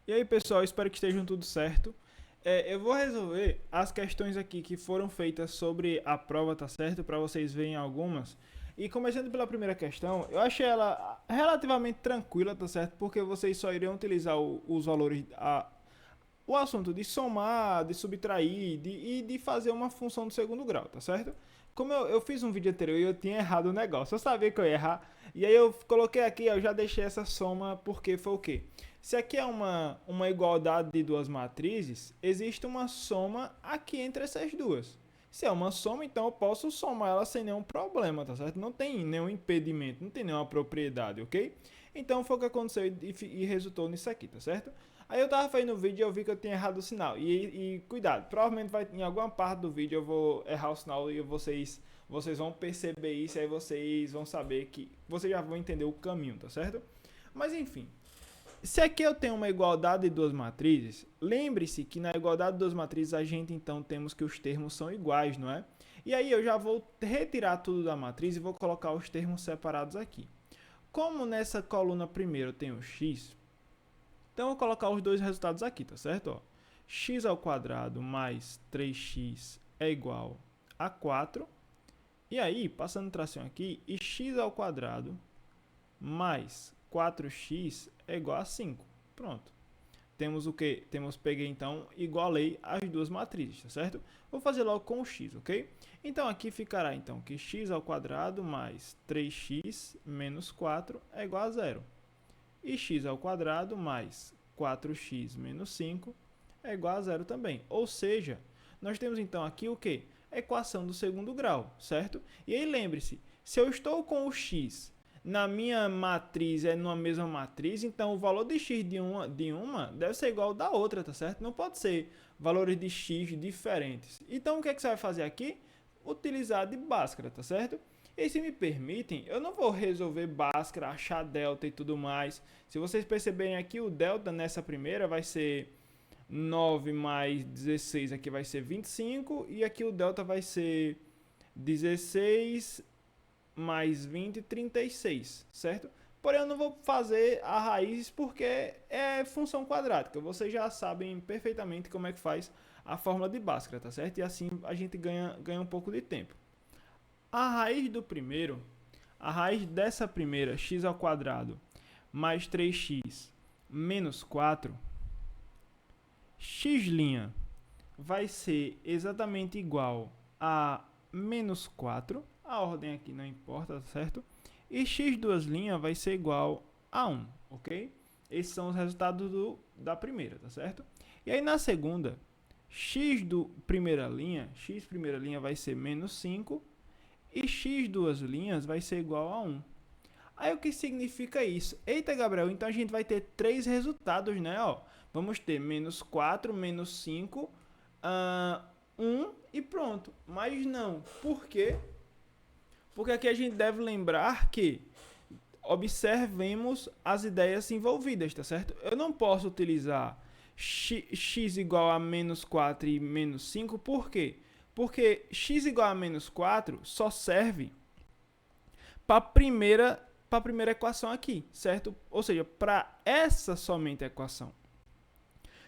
E aí, pessoal, espero que estejam tudo certo. Eu vou resolver as questões aqui que foram feitas sobre a prova, tá certo? Para vocês verem algumas. E começando pela primeira questão, eu achei ela relativamente tranquila, tá certo? Porque vocês só iriam utilizar os valores, o assunto de somar, de subtrair e de fazer uma função do segundo grau, tá certo? Como eu fiz um vídeo anterior e eu tinha errado o negócio, eu sabia que eu ia errar, e aí eu coloquei aqui, eu já deixei essa soma porque foi o quê? Se aqui é uma igualdade de duas matrizes, existe uma soma aqui entre essas duas. Se é uma soma, então eu posso somar ela sem nenhum problema, tá certo? Não tem nenhum impedimento, não tem nenhuma propriedade, ok? Então foi o que aconteceu e resultou nisso aqui, tá certo? Aí eu tava fazendo o vídeo e eu vi que eu tinha errado o sinal. E cuidado, provavelmente em alguma parte do vídeo eu vou errar o sinal e vocês vão perceber isso e aí vocês vão saber que vocês já vão entender o caminho, tá certo? Mas enfim, se aqui eu tenho uma igualdade de duas matrizes, lembre-se que na igualdade de duas matrizes a gente então temos que os termos são iguais, não é? E aí eu já vou retirar tudo da matriz e vou colocar os termos separados aqui. Como nessa coluna primeiro eu tenho x, então eu vou colocar os dois resultados aqui, tá certo? Ó, x ao quadrado mais 3x é igual a 4. E aí, passando o tracinho aqui, e x ao quadrado mais 4x é igual a 5. Pronto. Temos o que? Peguei então, igualei as duas matrizes, tá certo? Vou fazer logo com o x, ok? Então aqui ficará então que x ao quadrado mais 3x menos 4 é igual a 0. E x ao quadrado mais 4x menos 5 é igual a 0 também. Ou seja, nós temos então aqui o que? Equação do segundo grau, certo? E aí lembre-se, se eu estou com o x na minha matriz numa mesma matriz, então o valor de x de uma deve ser igual ao da outra, tá certo? Não pode ser valores de x diferentes. Então o que é que você vai fazer aqui? Utilizar de Bhaskara, tá certo? E se me permitem, eu não vou resolver Bhaskara, achar delta e tudo mais. Se vocês perceberem aqui, o delta nessa primeira vai ser 9 mais 16, aqui vai ser 25. E aqui o delta vai ser 16 mais 20, 36, certo? Porém, eu não vou fazer a raiz porque é função quadrática. Vocês já sabem perfeitamente como é que faz a fórmula de Bhaskara, tá certo? E assim a gente ganha um pouco de tempo. A raiz do primeiro, a raiz dessa primeira, x ao quadrado mais 3x menos 4, x' vai ser exatamente igual a menos 4, a ordem aqui não importa, certo? E x duas linhas vai ser igual a 1, ok? Esses são os resultados da primeira, tá certo? E aí na segunda, x primeira linha vai ser menos 5, e x duas linhas vai ser igual a 1. Aí o que significa isso? Eita, Gabriel, então a gente vai ter três resultados, né? Ó, vamos ter menos 4, menos 5, 1 e pronto. Mas não. Por quê? Porque aqui a gente deve lembrar que observemos as ideias envolvidas, tá certo? Eu não posso utilizar x igual a menos 4 e menos 5, por quê? Porque x igual a menos 4 só serve para a primeira equação aqui, certo? Ou seja, para essa somente equação.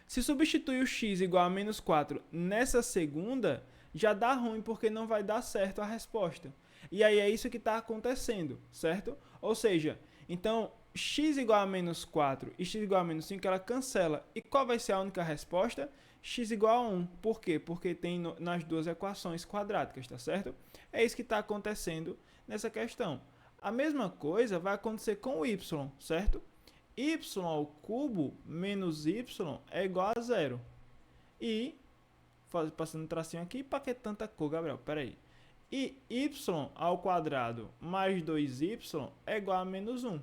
Se substituir o x igual a menos 4 nessa segunda, já dá ruim porque não vai dar certo a resposta. E aí é isso que está acontecendo, certo? Ou seja, então x igual a menos 4 e x igual a menos 5, ela cancela. E qual vai ser a única resposta? X igual a 1. Por quê? Porque tem nas duas equações quadráticas, tá certo? É isso que está acontecendo nessa questão. A mesma coisa vai acontecer com o y, certo? Y ao cubo menos y é igual a 0. E, passando um tracinho aqui, para que tanta cor, Gabriel? Pera aí. E y ao quadrado mais 2y é igual a menos 1.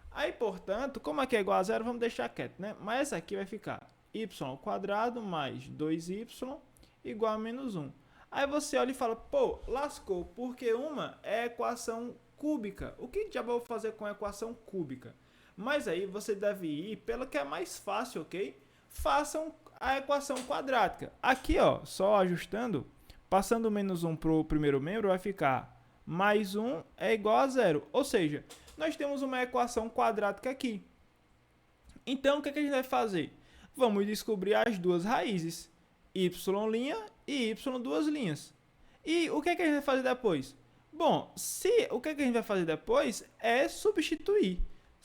Aí, portanto, como aqui é igual a 0, vamos deixar quieto, né? Mas essa aqui vai ficar y ao quadrado mais 2y igual a menos 1. Aí você olha e fala, pô, lascou, porque uma é equação cúbica. O que já vou fazer com a equação cúbica? Mas aí você deve ir pelo que é mais fácil, ok? Façam a equação quadrática. Aqui, ó, só ajustando, passando o menos 1 para o primeiro membro, vai ficar mais 1 é igual a 0. Ou seja, nós temos uma equação quadrática aqui. Então, o que a gente vai fazer? Vamos descobrir as duas raízes, y' e y duas linhas. E o que a gente vai fazer depois? Bom, o que a gente vai fazer depois é substituir.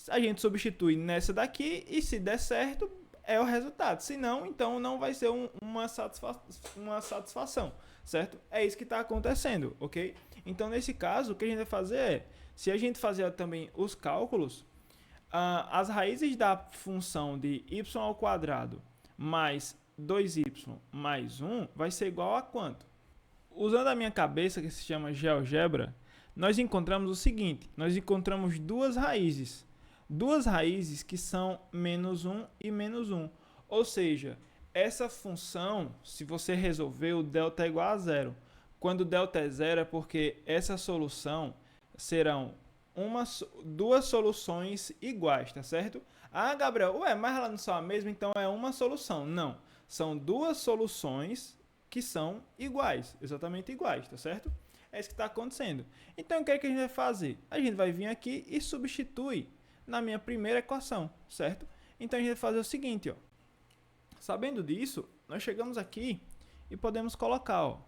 A gente substitui nessa daqui e se der certo, é o resultado. Se não, então não vai ser uma satisfação, certo? É isso que está acontecendo, ok? Então, nesse caso, o que a gente vai fazer é, se a gente fazer também os cálculos, as raízes da função de y ao quadrado mais 2y mais 1 vai ser igual a quanto? Usando a minha cabeça, que se chama GeoGebra, nós encontramos o seguinte, nós encontramos duas raízes que são menos 1 e menos 1. Ou seja, essa função, se você resolver, o delta é igual a zero. Quando o delta é zero é porque essa solução serão duas soluções iguais, tá certo? Ah, Gabriel, mas elas não são a mesma, então é uma solução. Não, são duas soluções que são iguais, exatamente iguais, tá certo? É isso que está acontecendo. Então, o que é que a gente vai fazer? A gente vai vir aqui e substitui na minha primeira equação, certo? Então, a gente vai fazer o seguinte, ó. Sabendo disso, nós chegamos aqui e podemos colocar, ó,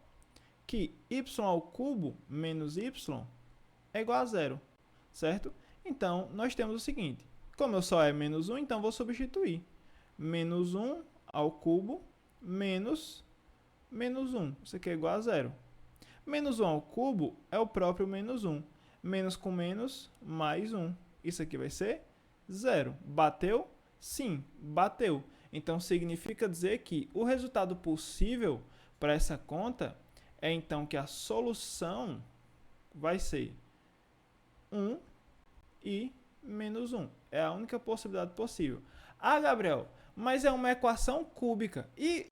que y ao cubo menos y é igual a zero, certo? Então, nós temos o seguinte, como eu só é menos 1, então vou substituir. Menos 1 ao cubo menos 1. Isso aqui é igual a zero. Menos 1 ao cubo é o próprio menos 1. Menos com menos, mais 1. Isso aqui vai ser zero. Bateu? Sim, bateu. Então, significa dizer que o resultado possível para essa conta é, então, que a solução vai ser 1 e menos 1. É a única possibilidade possível. Ah, Gabriel, mas é uma equação cúbica. E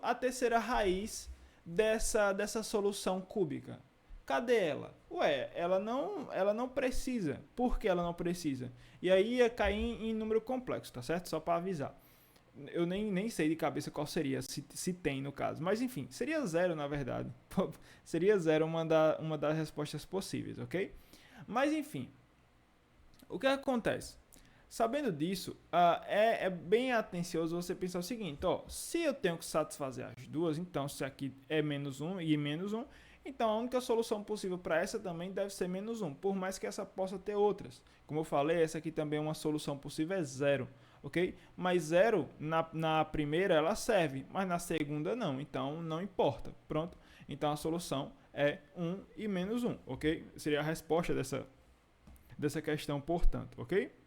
a terceira raiz dessa solução cúbica? Cadê ela? Ela não precisa. Por que ela não precisa? E aí ia cair em número complexo, tá certo? Só para avisar. Eu nem sei de cabeça qual seria, se tem no caso. Mas enfim, seria zero na verdade. Seria zero uma das respostas possíveis, ok? Mas enfim, o que acontece? Sabendo disso, é bem atencioso você pensar o seguinte, ó, se eu tenho que satisfazer as duas, então se aqui é menos 1 e menos 1, então a única solução possível para essa também deve ser menos 1, por mais que essa possa ter outras. Como eu falei, essa aqui também é uma solução possível, é zero, ok? Mas zero na primeira ela serve, mas na segunda não, então não importa, pronto? Então a solução é 1 e menos 1, ok? Seria a resposta dessa questão, portanto, ok?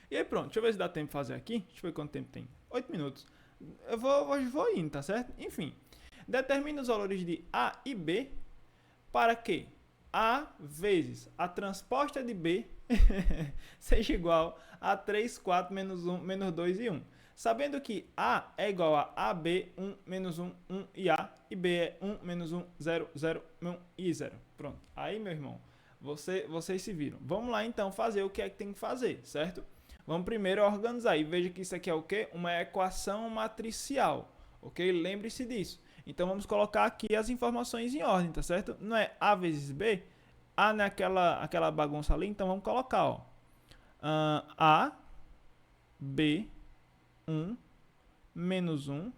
E aí pronto, deixa eu ver se dá tempo de fazer aqui. Deixa eu ver quanto tempo tem. 8 minutos. Eu vou indo, tá certo? Enfim. Determina os valores de A e B para que A vezes a transposta de B seja igual a 3, 4, menos 1, menos 2 e 1. Sabendo que A é igual a AB, 1, menos 1, 1 e A. E B é 1, menos 1, 0, 0, 1 e 0. Pronto. Aí, meu irmão, vocês se viram. Vamos lá, então, fazer o que é que tem que fazer, certo? Vamos primeiro organizar. E veja que isso aqui é o quê? Uma equação matricial, ok? Lembre-se disso. Então, vamos colocar aqui as informações em ordem, tá certo? Não é A vezes B? A naquela bagunça ali, então vamos colocar, ó. A, B, 1, menos 1,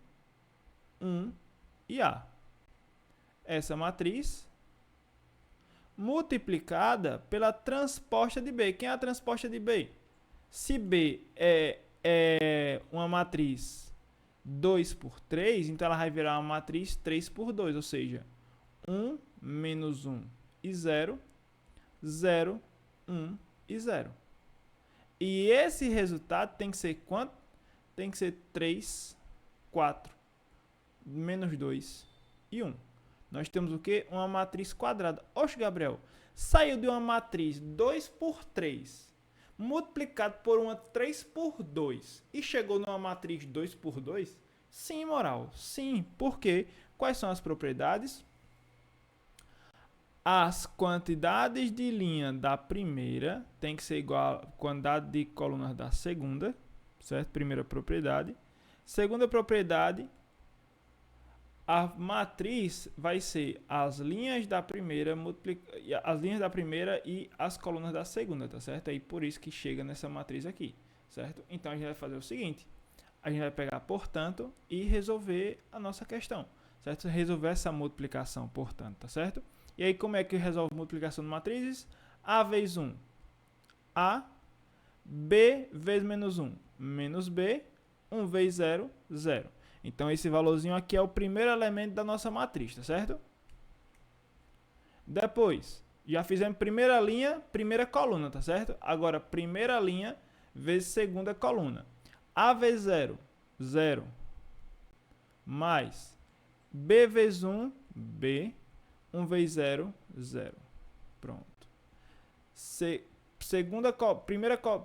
1 e A. Essa matriz multiplicada pela transposta de B. Quem é a transposta de B? Se B é uma matriz 2 por 3, então ela vai virar uma matriz 3 por 2, ou seja, 1, menos 1 e 0, 0, 1 e 0. E esse resultado tem que ser quanto? Tem que ser 3, 4, menos 2 e 1. Nós temos o quê? Uma matriz quadrada. Oxe, Gabriel, saiu de uma matriz 2 por 3 multiplicado por uma 3 por 2 e chegou numa matriz 2 por 2? Sim, moral. Sim. Por quê? Quais são as propriedades? As quantidades de linha da primeira tem que ser igual à quantidade de colunas da segunda, certo? Primeira propriedade. Segunda propriedade, a matriz vai ser as linhas da primeira e as colunas da segunda, tá certo? Aí por isso que chega nessa matriz aqui, certo? Então, a gente vai fazer o seguinte, a gente vai pegar, portanto, e resolver a nossa questão, certo? Resolver essa multiplicação, portanto, tá certo? E aí, como é que resolve multiplicação de matrizes? A vezes 1, A, B vezes menos 1, menos B, 1 vezes 0, 0. Então, esse valorzinho aqui é o primeiro elemento da nossa matriz, tá certo? Depois, já fizemos primeira linha, primeira coluna, tá certo? Agora, primeira linha vezes segunda coluna. A vezes 0, 0. Mais B vezes 1, B. 1 vezes 0, 0. Pronto.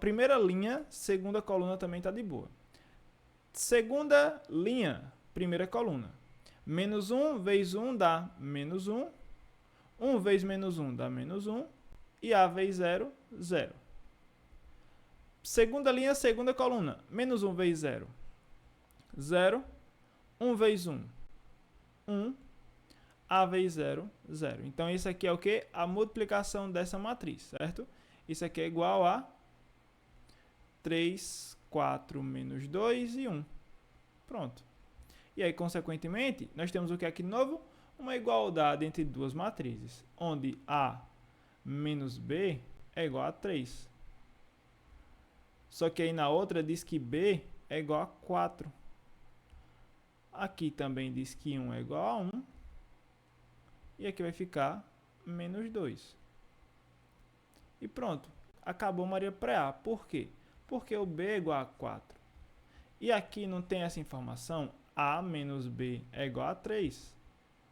Primeira linha, segunda coluna também está de boa. Segunda linha, primeira coluna. Menos 1 vezes 1 dá menos 1. 1 vezes menos 1 dá menos 1. E A vezes 0, 0. Segunda linha, segunda coluna. Menos 1 vezes 0, 0. 1 vezes 1, 1. A vezes 0, 0. Então, isso aqui é o que? A multiplicação dessa matriz, certo? Isso aqui é igual a 3, 4, menos 2 e 1. Pronto. E aí, consequentemente, nós temos o que aqui de novo? Uma igualdade entre duas matrizes, onde A menos B é igual a 3. Só que aí na outra diz que B é igual a 4. Aqui também diz que 1 é igual a 1. E aqui vai ficar menos 2. E pronto. Acabou Maria pré-A. Por quê? Porque o B é igual a 4. E aqui não tem essa informação. A menos B é igual a 3.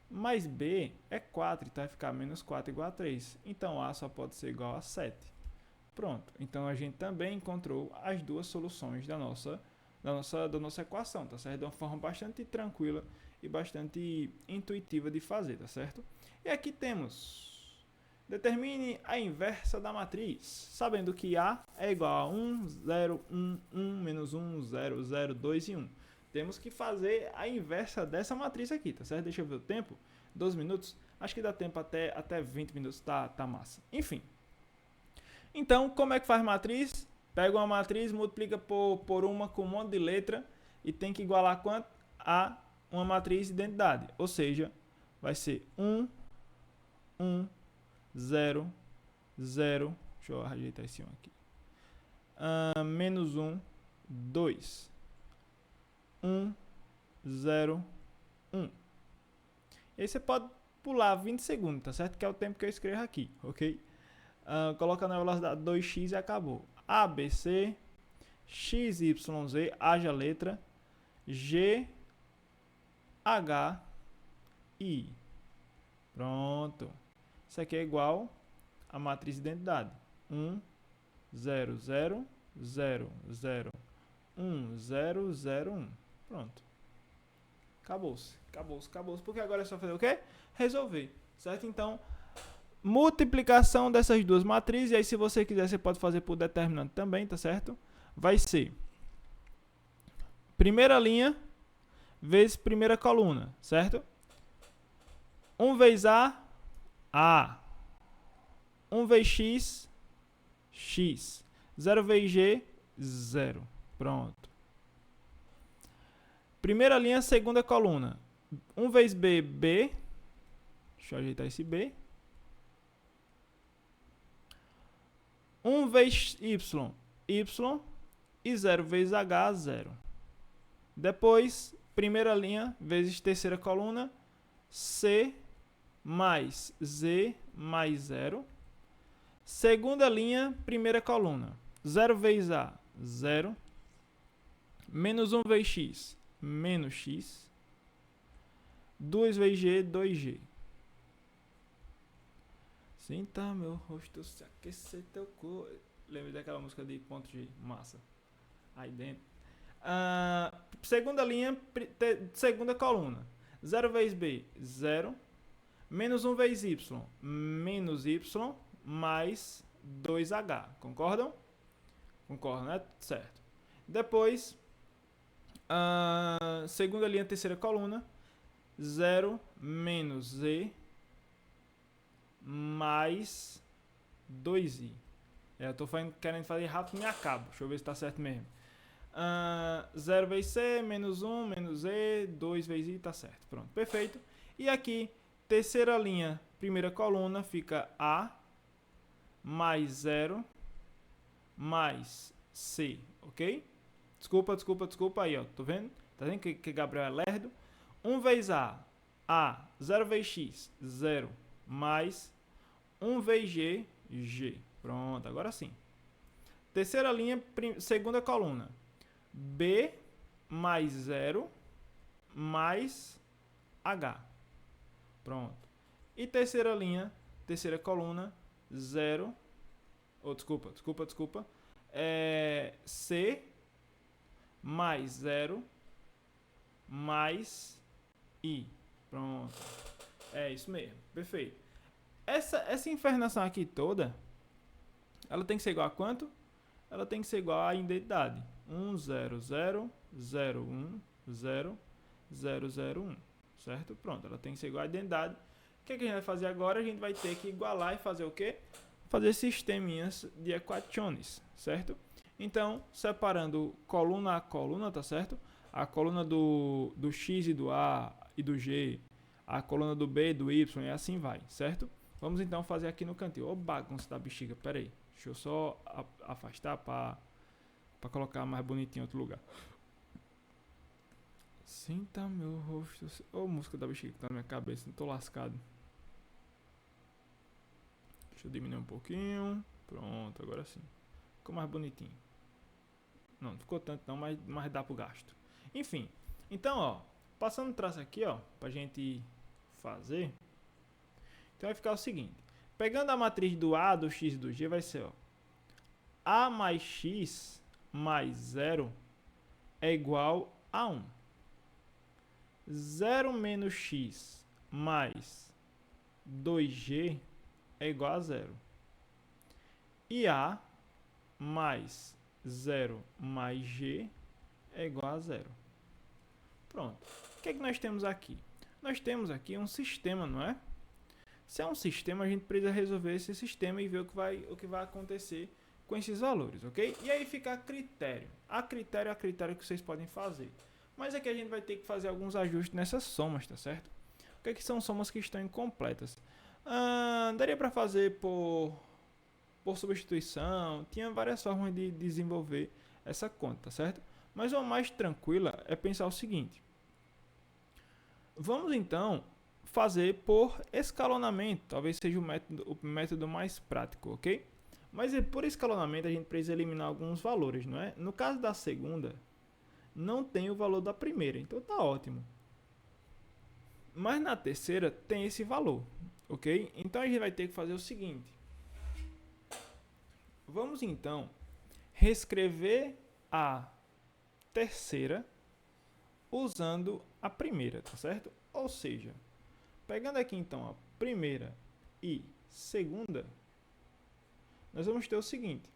Mas B é 4. Então vai ficar menos 4 igual a 3. Então A só pode ser igual a 7. Pronto. Então a gente também encontrou as duas soluções da nossa equação, tá certo? De uma forma bastante tranquila e bastante intuitiva de fazer, tá certo? E aqui temos, determine a inversa da matriz, sabendo que A é igual a 1, 0, 1, 1, menos 1, 0, 0, 2 e 1. Temos que fazer a inversa dessa matriz aqui, tá certo? Deixa eu ver o tempo, 12 minutos, acho que dá tempo até 20 minutos, tá massa. Enfim, então, como é que faz matriz? Pega uma matriz, multiplica por uma com um monte de letra e tem que igualar quanto? A uma matriz de identidade. Ou seja, vai ser 1, 1, 0, 0. Deixa eu ajeitar esse 1 aqui. Menos 1, 2. 1, 0, 1. E aí você pode pular 20 segundos, tá certo? Que é o tempo que eu escrevo aqui, ok? Coloca na velocidade 2x e acabou. A, B, C, X, Y, Z, haja letra, G, H, I. Pronto. Isso aqui é igual a matriz de identidade. 1, 0, 0, 0, 0, 1, 0, 0, 1. Pronto. Acabou-se. Porque agora é só fazer o quê? Resolver. Certo? Então, multiplicação dessas duas matrizes, e aí se você quiser, você pode fazer por determinante também, tá certo? Vai ser primeira linha vezes primeira coluna, certo? 1 vezes A, A. 1 vezes X, X. 0 vezes G, 0. Pronto. Primeira linha, segunda coluna. 1 vezes B, B. Deixa eu ajeitar esse B. 1 vezes Y, Y. E 0 vezes H, 0. Depois, primeira linha vezes terceira coluna. C mais Z mais 0. Segunda linha, primeira coluna. 0 vezes A, 0. Menos 1 vezes X, menos X. 2 vezes G, 2G. Sinta meu rosto se aquecer teu corpo. Lembra daquela música de ponto G, massa. Aí dentro. Segunda linha, segunda coluna. 0 vezes B, 0. Menos 1 vezes Y, menos Y, mais 2H. Concordam? Concordam, né? Certo. Depois, segunda linha, terceira coluna. 0 menos Z mais 2i. Eu tô querendo fazer rápido e me acabo. Deixa eu ver se tá certo mesmo. 0 vezes C, menos 1, menos E, 2 vezes I, tá certo. Pronto, perfeito. E aqui, terceira linha, primeira coluna, fica A mais 0 mais C, ok? Desculpa aí, ó. Tô vendo? Tá vendo que Gabriel é lerdo? 1 vezes A. 0 vezes X, 0. Mais 1 vezes G, G. Pronto, agora sim. Terceira linha, segunda coluna. B mais 0 mais H. Pronto. E terceira linha, terceira coluna, 0. Desculpa. C mais 0 mais I. Pronto. É isso mesmo. Perfeito. Essa infernação aqui toda, ela tem que ser igual a quanto? Ela tem que ser igual à identidade. 1, 0, 0, 0, 1, 0, 0, 0, 1. Certo? Pronto. Ela tem que ser igual à identidade. O que a gente vai fazer agora? A gente vai ter que igualar e fazer o quê? Fazer sisteminhas de equações. Certo? Então, separando coluna a coluna, tá certo? A coluna do X e do A e do G, a coluna do B e do Y, e assim vai, certo? Vamos então fazer aqui no cantinho. Ô bagunça da bexiga, pera aí. Deixa eu só afastar para colocar mais bonitinho em outro lugar. Sinta meu rosto. Ô música da bexiga que tá na minha cabeça, não tô lascado. Deixa eu diminuir um pouquinho. Pronto, agora sim. Ficou mais bonitinho. Não ficou tanto não, mas dá pro gasto. Enfim, então ó, passando o traço aqui ó, pra gente fazer. Então vai ficar o seguinte. Pegando a matriz do A, do X e do G, vai ser ó, A mais X mais 0 é igual a 1. 0 menos X mais 2G é igual a 0. E A mais 0 mais G é igual a 0. Pronto. O que é que nós temos aqui? Nós temos aqui um sistema, não é? Se é um sistema, a gente precisa resolver esse sistema e ver o que vai acontecer com esses valores, ok? E aí fica a critério. A critério que vocês podem fazer. Mas aqui a gente vai ter que fazer alguns ajustes nessas somas, tá certo? O que são somas que estão incompletas? Daria para fazer por substituição. Tinha várias formas de desenvolver essa conta, tá certo? Mas a mais tranquila é pensar o seguinte. Vamos então fazer por escalonamento. Talvez seja o método mais prático, ok? Mas por escalonamento a gente precisa eliminar alguns valores, não é? No caso da segunda, não tem o valor da primeira, então tá ótimo. Mas na terceira tem esse valor, ok? Então a gente vai ter que fazer o seguinte. Vamos então reescrever a terceira usando a primeira, tá certo? Ou seja, pegando aqui então a primeira e segunda, nós vamos ter o seguinte,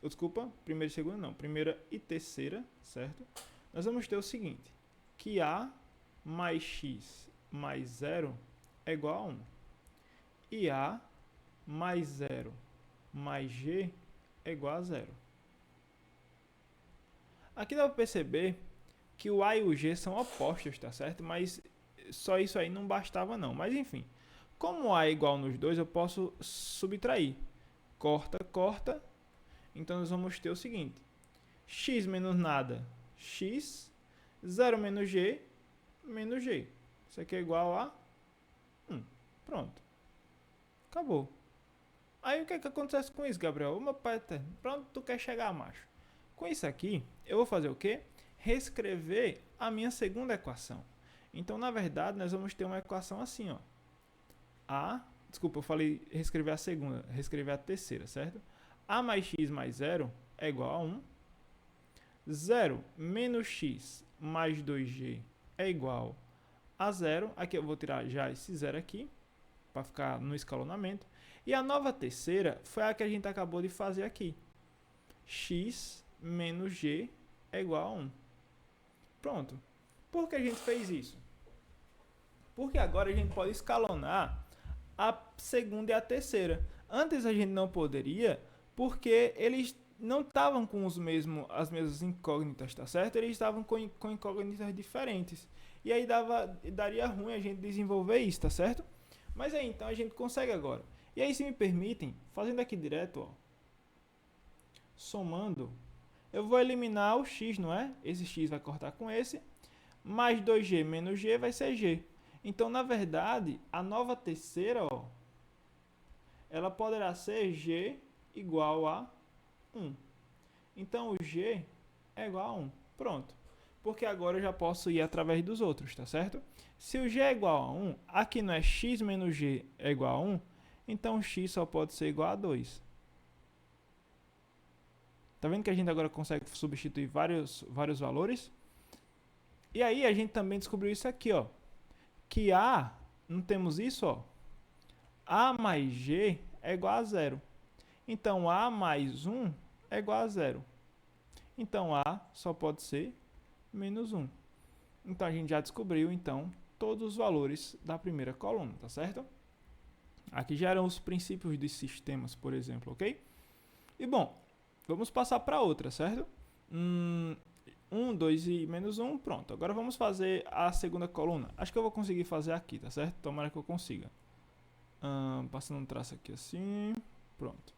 primeira e segunda não, primeira e terceira, certo? Nós vamos ter o seguinte, que A mais X mais 0 é igual a 1. E A mais 0 mais G é igual a 0. Aqui dá para perceber que o A e o G são opostos, tá certo? Mas só isso aí não bastava não. Mas enfim, como A é igual nos dois, eu posso subtrair. Corta. Então nós vamos ter o seguinte. X menos nada, X. 0 menos G, menos G. Isso aqui é igual a 1. Pronto. Acabou. Aí o que acontece com isso, Gabriel? Meu pai, pra onde tu quer chegar, macho? Com isso aqui, eu vou fazer o quê? Reescrever a minha segunda equação. Então, na verdade, nós vamos ter uma equação assim, ó. Eu falei reescrever a segunda, reescrever a terceira, certo? A mais x mais 0 é igual a 1. 0 menos x mais 2g é igual a 0. Aqui eu vou tirar já esse 0 aqui, para ficar no escalonamento. E a nova terceira foi a que a gente acabou de fazer aqui. X menos g é igual a 1. Pronto. Por que a gente fez isso? Porque agora a gente pode escalonar a segunda e a terceira. Antes a gente não poderia, porque eles não estavam com as mesmas incógnitas, tá certo? Eles estavam com incógnitas diferentes. E aí daria ruim a gente desenvolver isso, tá certo? Mas aí, então a gente consegue agora. E aí, se me permitem, fazendo aqui direto, ó, somando, eu vou eliminar o x, não é? Esse x vai cortar com esse, mais 2g menos g vai ser g. Então, na verdade, a nova terceira, ó, ela poderá ser g igual a 1. Então, o g é igual a 1. Pronto. Porque agora eu já posso ir através dos outros, tá certo? Se o g é igual a 1, aqui não é x menos g é igual a 1, então x só pode ser igual a 2. Tá vendo que a gente agora consegue substituir vários valores? E aí a gente também descobriu isso aqui, ó. Que a, não temos isso, ó. A mais g é igual a 0. Então, a mais 1 é igual a 0. Então, a só pode ser menos 1. Então, a gente já descobriu, então, todos os valores da primeira coluna, tá certo? Aqui já eram os princípios de sistemas, por exemplo, ok? E, bom, vamos passar para outra, certo? 1, 2 e menos 1, pronto. Agora vamos fazer a segunda coluna. Acho que eu vou conseguir fazer aqui, tá certo? Tomara que eu consiga. Passando um traço aqui assim, pronto.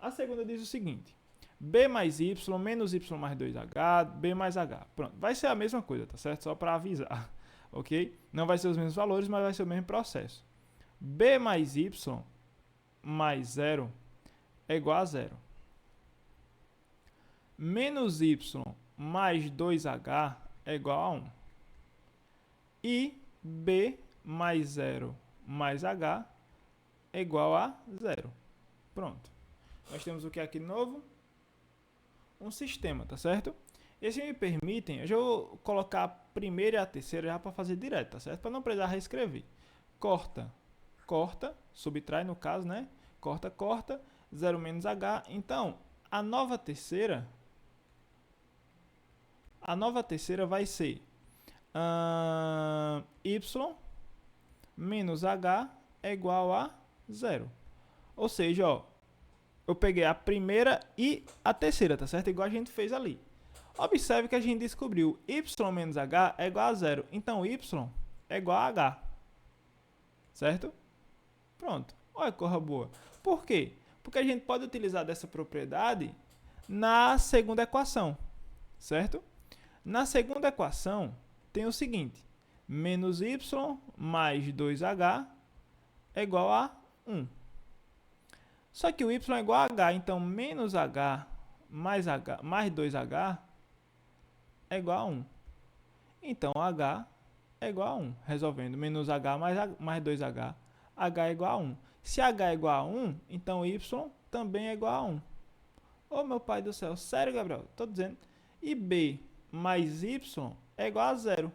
A segunda diz o seguinte: b mais y menos y mais 2h, b mais h. Pronto, vai ser a mesma coisa, tá certo? Só para avisar, ok? Não vai ser os mesmos valores, mas vai ser o mesmo processo. b mais y mais 0 é igual a 0. Menos y mais 2h é igual a 1. E b mais 0 mais h é igual a 0. Pronto. Nós temos o que aqui de novo? Um sistema, tá certo? E se me permitem, eu já vou colocar a primeira e a terceira já para fazer direto, tá certo? Para não precisar reescrever. Corta, corta, subtrai no caso, né? Corta, corta, 0 menos h. Então, a nova terceira vai ser y menos h é igual a 0. Ou seja, ó, eu peguei a primeira e a terceira, tá certo? Igual a gente fez ali. Observe que a gente descobriu y menos h é igual a 0. Então, y é igual a h. Certo? Pronto. Olha que coisa boa. Por quê? Porque a gente pode utilizar dessa propriedade na segunda equação. Certo? Na segunda equação, tem o seguinte. Menos y mais 2h é igual a 1. Só que o y é igual a h, então menos h mais 2h é igual a 1. Então, h é igual a 1. Resolvendo, menos h mais 2h, h é igual a 1. Se h é igual a 1, então y também é igual a 1. Ô, meu pai do céu, sério, Gabriel? Estou dizendo. E b mais y é igual a 0.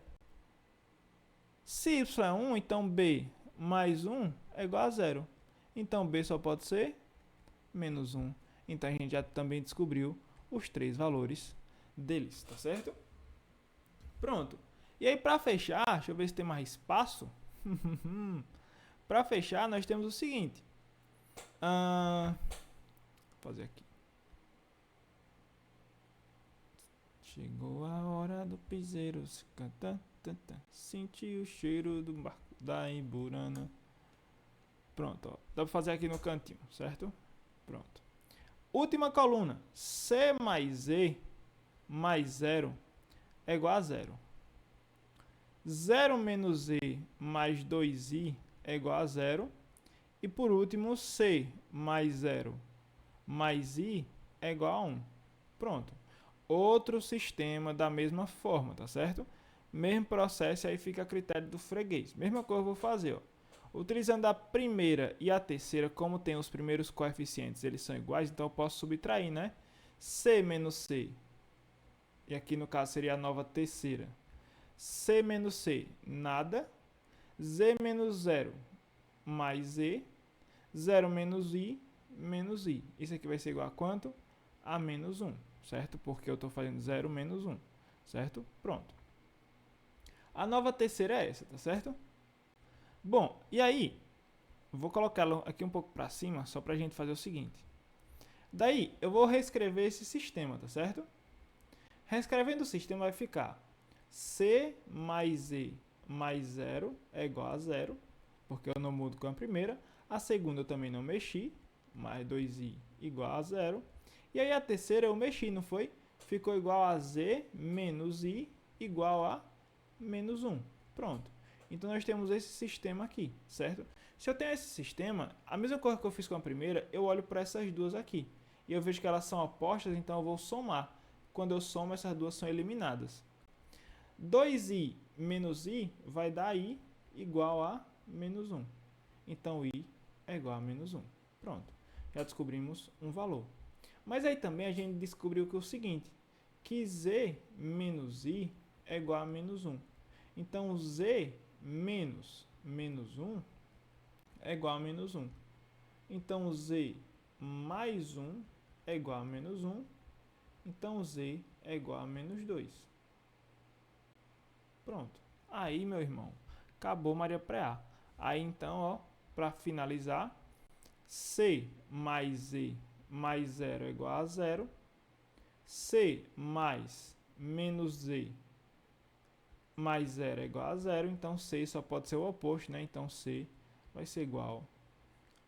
Se y é 1, então b mais 1 é igual a 0. Então, b só pode ser menos 1. Então, a gente já também descobriu os três valores deles, tá certo? Pronto. E aí, para fechar, deixa eu ver se tem mais espaço. Para fechar, nós temos o seguinte. Vou fazer aqui. Chegou a hora do piseiro se cantar, senti o cheiro do barco da Iburana. Pronto, ó. Dá para fazer aqui no cantinho, certo? Pronto. Última coluna. C mais E mais 0 é igual a 0. 0 menos E mais 2I é igual a 0. E por último, C mais 0 mais I é igual a 1. Pronto. Outro sistema da mesma forma, tá certo? Mesmo processo, aí fica a critério do freguês. Mesma coisa eu vou fazer, ó. Utilizando a primeira e a terceira, como tem os primeiros coeficientes, eles são iguais, então eu posso subtrair, né? C menos C. E aqui no caso seria a nova terceira. C menos C, nada. Z menos 0 mais E. 0 menos I, menos I. Isso aqui vai ser igual a quanto? A menos 1, certo? Porque eu estou fazendo 0 menos 1, certo? Pronto. A nova terceira é essa, tá certo? Bom, e aí, vou colocá-lo aqui um pouco para cima, só para a gente fazer o seguinte. Daí, eu vou reescrever esse sistema, tá certo? Reescrevendo o sistema vai ficar C mais E mais 0 é igual a 0, porque eu não mudo com a primeira. A segunda eu também não mexi, mais 2i igual a 0. E aí a terceira eu mexi, não foi? Ficou igual a z menos i igual a menos 1. Pronto. Então nós temos esse sistema aqui, certo? Se eu tenho esse sistema, a mesma coisa que eu fiz com a primeira, eu olho para essas duas aqui. E eu vejo que elas são opostas, então eu vou somar. Quando eu somo, essas duas são eliminadas. 2i menos i vai dar i igual a menos 1. Então i é igual a menos 1. Pronto. Já descobrimos um valor. Mas aí também a gente descobriu que é o seguinte, que z menos i é igual a menos 1. Então z menos menos 1 é igual a menos 1. Então z mais 1 é igual a menos 1. Então z é igual a menos 2. Pronto. Aí, meu irmão, acabou Maria Preá. Aí então, ó, para finalizar, C mais E mais 0 é igual a 0. C mais menos Z mais 0 é igual a 0. Então, C só pode ser o oposto, né? Então, C vai ser igual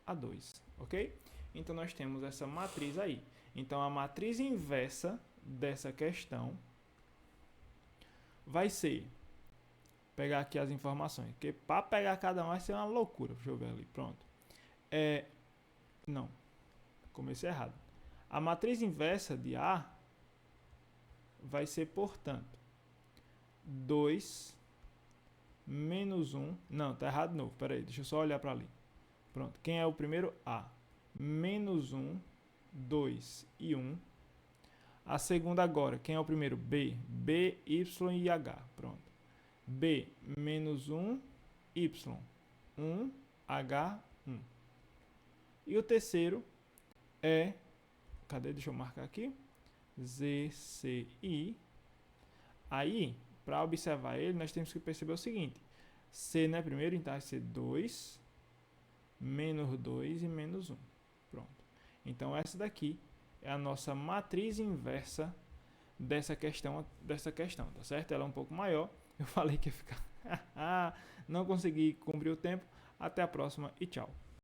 a 2, ok? Então, nós temos essa matriz aí. Então, a matriz inversa dessa questão vai ser... pegar aqui as informações, porque para pegar cada uma vai ser uma loucura. Deixa eu ver ali, pronto. Não, comecei errado. A matriz inversa de A vai ser, portanto, 2 menos 1. Não, tá errado de novo. Pera aí, deixa eu só olhar para ali. Pronto, quem é o primeiro? A. Menos 1, 2 e 1. A segunda agora, quem é o primeiro? B. B, Y e H. Pronto. B menos 1, Y, 1, H, 1. E o terceiro é, cadê? Deixa eu marcar aqui. Z, C, I. Aí, para observar ele, nós temos que perceber o seguinte. C não é primeiro, então vai ser 2, menos 2 e menos 1. Pronto. Então, essa daqui é a nossa matriz inversa dessa questão, tá certo? Ela é um pouco maior. Eu falei que ia ficar... Não consegui cumprir o tempo. Até a próxima e tchau.